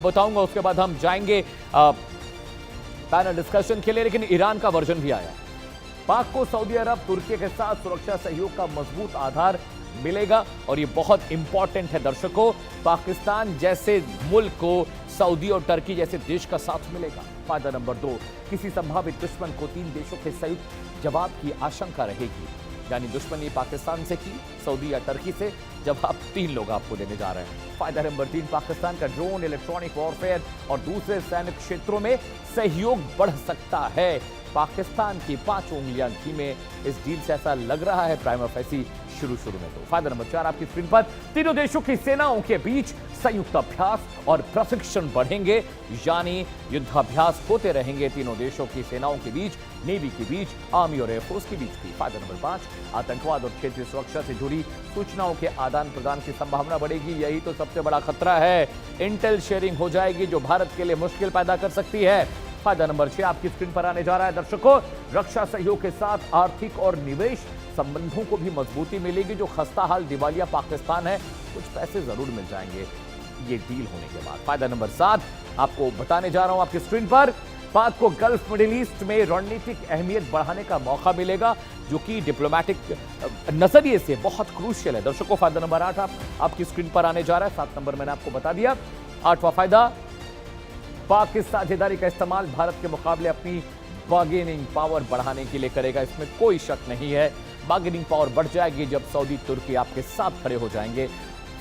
बताऊंगा, उसके बाद हम जाएंगे पैनल डिस्कशन के लिए। लेकिन ईरान का वर्जन भी आया। पाक को सऊदी अरब तुर्की के साथ सुरक्षा सहयोग का मजबूत आधार मिलेगा और ये बहुत इंपॉर्टेंट है दर्शकों। पाकिस्तान जैसे मुल्क को सऊदी और टर्की जैसे देश का साथ मिलेगा। फायदा नंबर 2, किसी संभावित दुश्मन को 3 देशों के संयुक्त जवाब की आशंका रहेगी। यानी दुश्मनी पाकिस्तान से की, सऊदी या टर्की से, जवाब 3 लोग आपको देने जा रहे हैं। फायदा नंबर 3, पाकिस्तान का ड्रोन, इलेक्ट्रॉनिक वॉरफेयर और दूसरे सैनिक क्षेत्रों में सहयोग बढ़ सकता है। पाकिस्तान की 5 उंगलियां घी में इस डील से ऐसा लग रहा है प्राइमा फेसी शुरू में। तो फायदा नंबर 4 आपकी स्क्रीन पर, तीनों देशों की सेनाओं के बीच संयुक्त अभ्यास और प्रशिक्षण बढ़ेंगे। यानी युद्धाभ्यास होते रहेंगे तीनों देशों की सेनाओं के बीच, नेवी के बीच, आर्मी और एयरफोर्स के बीच भी। फायदा नंबर 5, आतंकवाद और क्षेत्रीय सुरक्षा से जुड़ी सूचनाओं के आदान प्रदान की संभावना बढ़ेगी। यही तो सबसे बड़ा खतरा है। इंटेल शेयरिंग हो जाएगी जो भारत के लिए मुश्किल पैदा कर सकती है। फायदा नंबर 6 आपकी स्क्रीन पर आने जा रहा है दर्शकों, रक्षा सहयोग के साथ आर्थिक और निवेश संबंधों को भी मजबूती मिलेगी। जो खस्ता हाल दिवालिया पाकिस्तान है, कुछ पैसे जरूर मिल जाएंगे ये डील होने के बाद। फायदा नंबर 7 आपको बताने जा रहा हूं आपकी स्क्रीन पर, पाक को गल्फ मिडिल ईस्ट में रणनीतिक अहमियत बढ़ाने का मौका मिलेगा, जो कि डिप्लोमैटिक नजरिए से बहुत क्रूशियल है दर्शकों। फायदा नंबर 8 आपकी स्क्रीन पर आने जा रहा है। 7 नंबर मैंने आपको बता दिया। 8वां फायदा, पाक की साझेदारी का इस्तेमाल भारत के मुकाबले अपनी बार्गेनिंग पावर बढ़ाने के लिए करेगा, इसमें कोई शक नहीं है। बार्गेनिंग पावर बढ़ जाएगी जब सऊदी तुर्की आपके साथ खड़े हो जाएंगे।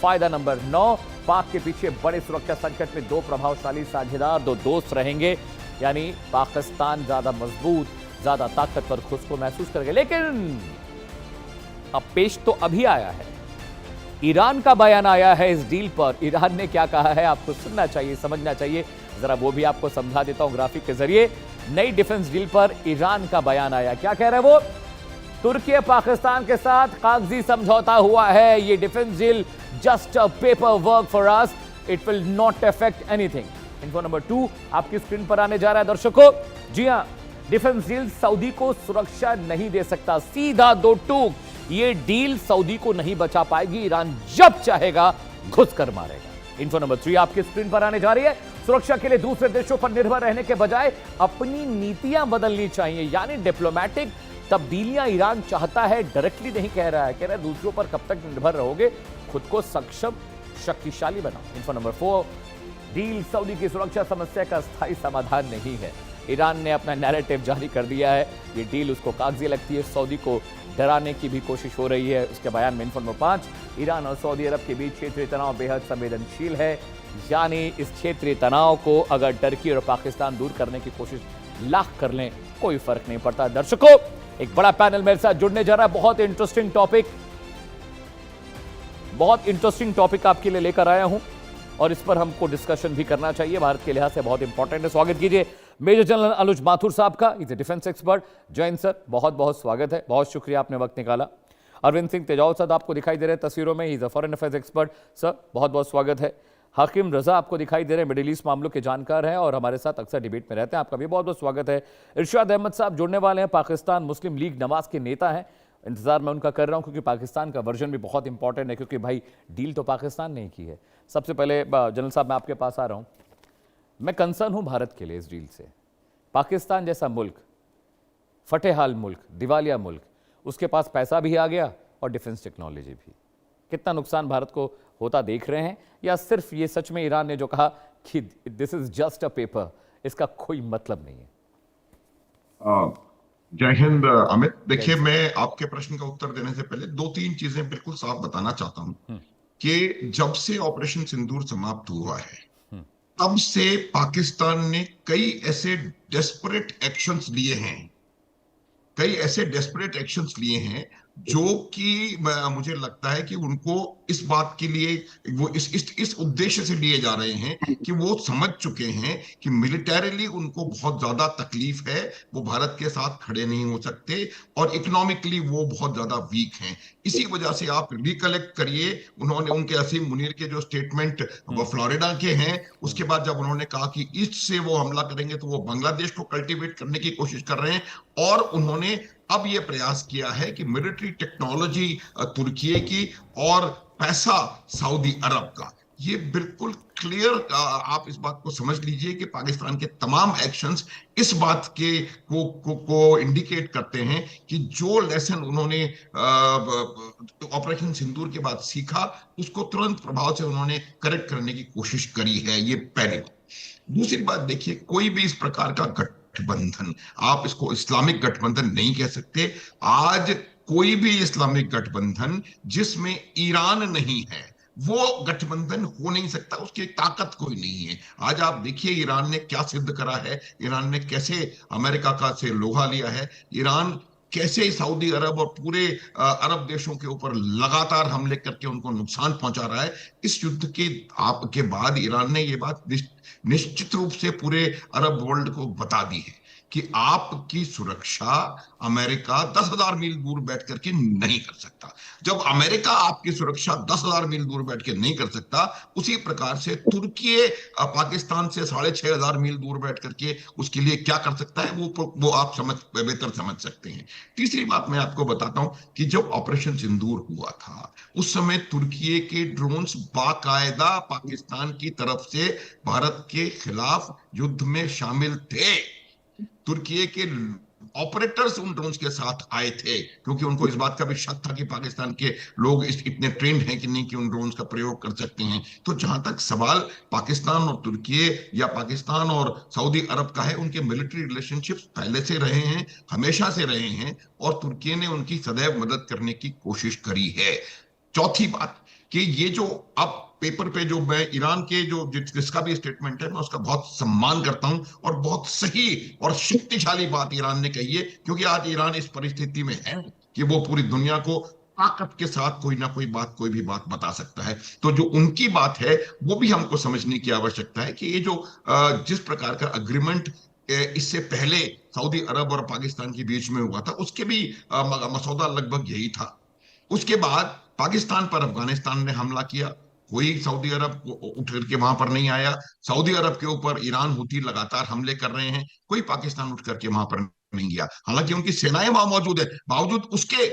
फायदा नंबर 9, पाक के पीछे बड़े सुरक्षा संकट में 2 प्रभावशाली साझेदार, 2 दोस्त रहेंगे। यानी पाकिस्तान ज्यादा मजबूत, ज्यादा ताकतवर खुद को महसूस करेगा। लेकिन अब पेश तो अभी आया है, ईरान का बयान आया है इस डील पर। ईरान ने क्या कहा है आपको सुनना चाहिए, समझना चाहिए। जरा वो भी आपको समझा देता हूं ग्राफिक के जरिए। नई डिफेंस डील पर ईरान का बयान आया। क्या कह रहे हैं वो? तुर्की पाकिस्तान के साथ कागजी समझौता हुआ है। ये defence deal just a paper work for us, it will not affect anything. Info number 2 आपकी स्क्रीन पर आने जा रहा है दर्शकों। जी हां, डिफेंस डील सऊदी को सुरक्षा नहीं दे सकता। सीधा 2 टूक, ये डील सऊदी को नहीं बचा पाएगी। ईरान जब चाहेगा घुसकर मारेगा। इन्फो नंबर 3 आपकी स्क्रीन पर आने जा रही है। सुरक्षा के लिए दूसरे देशों पर निर्भर रहने के बजाय अपनी नीतियां बदलनी चाहिए। यानी डिप्लोमैटिक तब्दीलियां ईरान चाहता है, डायरेक्टली नहीं कह रहा है। कह रहा है दूसरों पर कब तक निर्भर रहोगे, खुद को सक्षम शक्तिशाली बनाओ। इन्फो नंबर 4, डील सऊदी की सुरक्षा समस्या का स्थायी समाधान नहीं है। ईरान ने अपना नैरेटिव जारी कर दिया है। ये डील उसको कागजी लगती है, सऊदी को डराने की भी कोशिश हो रही है उसके बयान में। इन्फो नंबर 5, ईरान और सऊदी अरब के बीच क्षेत्रीय तनाव बेहद संवेदनशील है। यानी इस क्षेत्रीय तनाव को अगर टर्की और पाकिस्तान दूर करने की कोशिश लाख कर लें, कोई फर्क नहीं पड़ता। दर्शकों, एक बड़ा पैनल मेरे साथ जुड़ने जा रहा है। बहुत इंटरेस्टिंग टॉपिक आपके लिए लेकर आया हूं और इस पर हमको डिस्कशन भी करना चाहिए, भारत के लिहाज से बहुत इंपॉर्टेंट है। स्वागत कीजिए मेजर जनरल अनुज माथुर साहब का, is a defence expert. Jain sir, बहुत बहुत स्वागत है, बहुत शुक्रिया आपने वक्त निकाला। अरविंद सिंह तेजावत सर आपको दिखाई दे रहे हैं तस्वीरों में, is a foreign affairs expert. Sir बहुत बहुत स्वागत है। हाकिम रजा आपको दिखाई दे रहे हैं, मिडिल ईस्ट मामलों के जानकार हैं और हमारे साथ अक्सर डिबेट में रहते हैं, आपका भी बहुत बहुत स्वागत है। इरशाद अहमद साहब जुड़ने वाले हैं, पाकिस्तान मुस्लिम लीग नवाज के नेता हैं। इंतजार मैं उनका कर रहा हूं क्योंकि पाकिस्तान का वर्जन भी बहुत इंपॉर्टेंट है, क्योंकि भाई डील तो पाकिस्तान ने की है। सबसे पहले जनरल साहब मैं आपके पास आ रहा हूं। मैं कंसर्न हूं भारत के लिए इस डील से। पाकिस्तान जैसा मुल्क, फटेहाल मुल्क, दिवालिया मुल्क, उसके पास पैसा भी आ गया और डिफेंस टेक्नोलॉजी भी। कितना नुकसान भारत को होता देख रहे हैं, या सिर्फ ये सच में ईरान ने जो कहा कि this is just a paper, इसका कोई मतलब नहीं है? जय हिंद अमित। देखिए, मैं आपके प्रश्न का उत्तर देने से पहले 2-3 चीजें बिल्कुल साफ बताना चाहता हूं कि जब से ऑपरेशन सिंदूर समाप्त हुआ है, तब से पाकिस्तान ने कई ऐसे डेस्परेट एक्शंस लिए हैं जो कि मुझे लगता है कि उनको इस बात के लिए वो इस उद्देश्य से लिए जा रहे हैं कि वो समझ चुके हैं कि मिलिटरीली उनको बहुत ज्यादा तकलीफ है, वो भारत के साथ खड़े नहीं हो सकते और इकोनॉमिकली वो बहुत ज्यादा वीक हैं। इसी वजह से आप रिकलेक्ट करिए, उनके असीम मुनीर के जो स्टेटमेंट वो फ्लोरिडा के हैं, उसके बाद जब उन्होंने कहा कि ईस्ट से वो हमला करेंगे तो वो बांग्लादेश को कल्टीवेट करने की कोशिश कर रहे हैं, और उन्होंने अब यह प्रयास किया है कि मिलिट्री टेक्नोलॉजी तुर्की की और पैसा सऊदी अरब का, ये बिल्कुल क्लियर, आप इस बात को समझ लीजिए कि पाकिस्तान के तमाम एक्शंस इस बात के को इंडिकेट करते हैं कि जो लेसन उन्होंने ऑपरेशन सिंदूर के बाद सीखा, उसको तुरंत प्रभाव से उन्होंने करेक्ट करने की कोशिश करी है। ये पहली बात। दूसरी बात देखिए, कोई भी इस प्रकार का गठबंधन, आप इसको इस्लामिक गठबंधन नहीं कह सकते। आज कोई भी इस्लामिक गठबंधन जिसमें ईरान नहीं है, वो गठबंधन हो नहीं सकता, उसकी ताकत कोई नहीं है। आज आप देखिए ईरान ने क्या सिद्ध करा है, ईरान ने कैसे अमेरिका का से लोहा लिया है, ईरान कैसे सऊदी अरब और पूरे अरब देशों के ऊपर लगातार हमले करके उनको नुकसान पहुंचा रहा है। इस युद्ध के के बाद ईरान ने ये बात निश्चित रूप से पूरे अरब वर्ल्ड को बता दी है कि आपकी सुरक्षा अमेरिका 10,000 मील दूर बैठ करके नहीं कर सकता। जब अमेरिका आपकी सुरक्षा 10,000 मील दूर बैठ के नहीं कर सकता, उसी प्रकार से तुर्की पाकिस्तान से 6,500 मील दूर बैठ करके उसके लिए क्या कर सकता है, वो आप बेहतर समझ सकते हैं। तीसरी बात मैं आपको बताता हूं कि जब ऑपरेशन सिंदूर हुआ था, उस समय तुर्की के ड्रोन्स बाकायदा पाकिस्तान की तरफ से भारत के खिलाफ युद्ध में शामिल थे। तुर्की के ऑपरेटर्स उन ड्रोन्स के साथ आए थे, क्योंकि उनको इस बात का भी शक था कि पाकिस्तान के लोग इतने ट्रेंड हैं कि नहीं कि उन ड्रोन्स का प्रयोग कर सकते हैं। तो जहां तक सवाल पाकिस्तान और तुर्की या पाकिस्तान और सऊदी अरब का है, उनके मिलिट्री रिलेशनशिप्स पहले से रहे हैं, हमेशा से रहे हैं, और तुर्की ने उनकी सदैव मदद करने की कोशिश करी है। चौथी बात कि ये जो अब पेपर पे जो मैं ईरान के जो जिसका भी स्टेटमेंट है, मैं उसका बहुत सम्मान करता हूं, और बहुत सही और शक्तिशाली बात ईरान ने कही है, क्योंकि आज ईरान इस परिस्थिति में है कि वो पूरी दुनिया को ताकत के साथ कोई ना कोई भी बात बता सकता है। तो जो उनकी बात है वो भी हमको समझने की आवश्यकता है कि ये जो जिस प्रकार का अग्रीमेंट इससे पहले सऊदी अरब और पाकिस्तान के बीच में हुआ था, उसके भी मसौदा लगभग यही था। उसके बाद पाकिस्तान पर अफगानिस्तान ने हमला किया, कोई सऊदी अरब उठ करके वहां पर नहीं आया। सऊदी अरब के ऊपर ईरान हूती लगातार हमले कर रहे हैं, कोई पाकिस्तान उठ करके वहां पर नहीं गया। हालांकि उनकी सेनाएं वहां मौजूद है, बावजूद उसके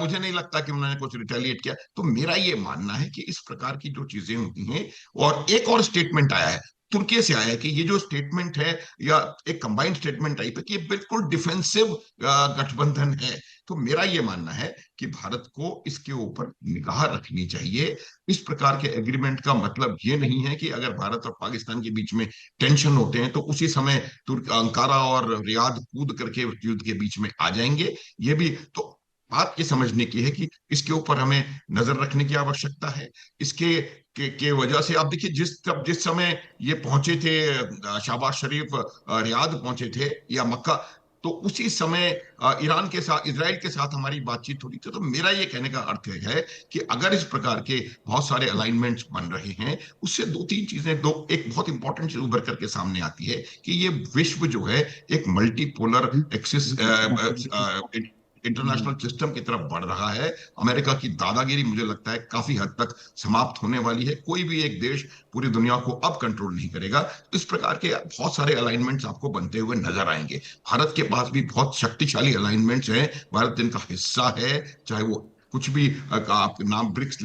मुझे नहीं लगता कि उन्होंने कुछ रिटेलिएट किया। तो मेरा ये मानना है कि इस प्रकार की जो चीजें होती हैं, और एक और स्टेटमेंट आया है, तुर्की से आया है कि ये जो स्टेटमेंट है, या एक कंबाइंड स्टेटमेंट टाइप है, कि ये बिल्कुल डिफेंसिव गठबंधन है। तो मेरा ये मानना है कि भारत को इसके ऊपर निगाह रखनी चाहिए। इस प्रकार के एग्रीमेंट का मतलब ये नहीं है कि अगर भारत और पाकिस्तान के बीच में टेंशन होते हैं तो उसी समय तुर्क अंकारा और रियाद कूद करके युद्ध के बीच में आ जाएंगे। ये भी तो बात ये समझने की है कि इसके ऊपर हमें नजर रखने की आवश्यकता है। इसके के वजह से आप देखिए, जिस समय ये पहुंचे थे, शहबाज शरीफ रियाद पहुंचे थे या मक्का, तो उसी समय ईरान के साथ, इजराइल के साथ हमारी बातचीत हो रही थी। तो मेरा ये कहने का अर्थ है कि अगर इस प्रकार के बहुत सारे अलाइनमेंट्स बन रहे हैं, उससे दो तीन चीजें, एक बहुत इंपॉर्टेंट चीज उभर करके सामने आती है कि ये विश्व जो है एक मल्टीपोलर एक्सिस इंटरनेशनल सिस्टम की तरफ बढ़ रहा है। अमेरिका की दादागिरी मुझे लगता है काफी हद तक समाप्त होने वाली है। कोई भी एक देश पूरी दुनिया को अब कंट्रोल नहीं करेगा। इस प्रकार के बहुत सारे अलाइनमेंट्स आपको बनते हुए नजर आएंगे। भारत के पास भी बहुत शक्तिशाली अलाइनमेंट्स हैं, भारत जिनका हिस्सा है, चाहे वो कुछ भी आप नाम ब्रिक्स ले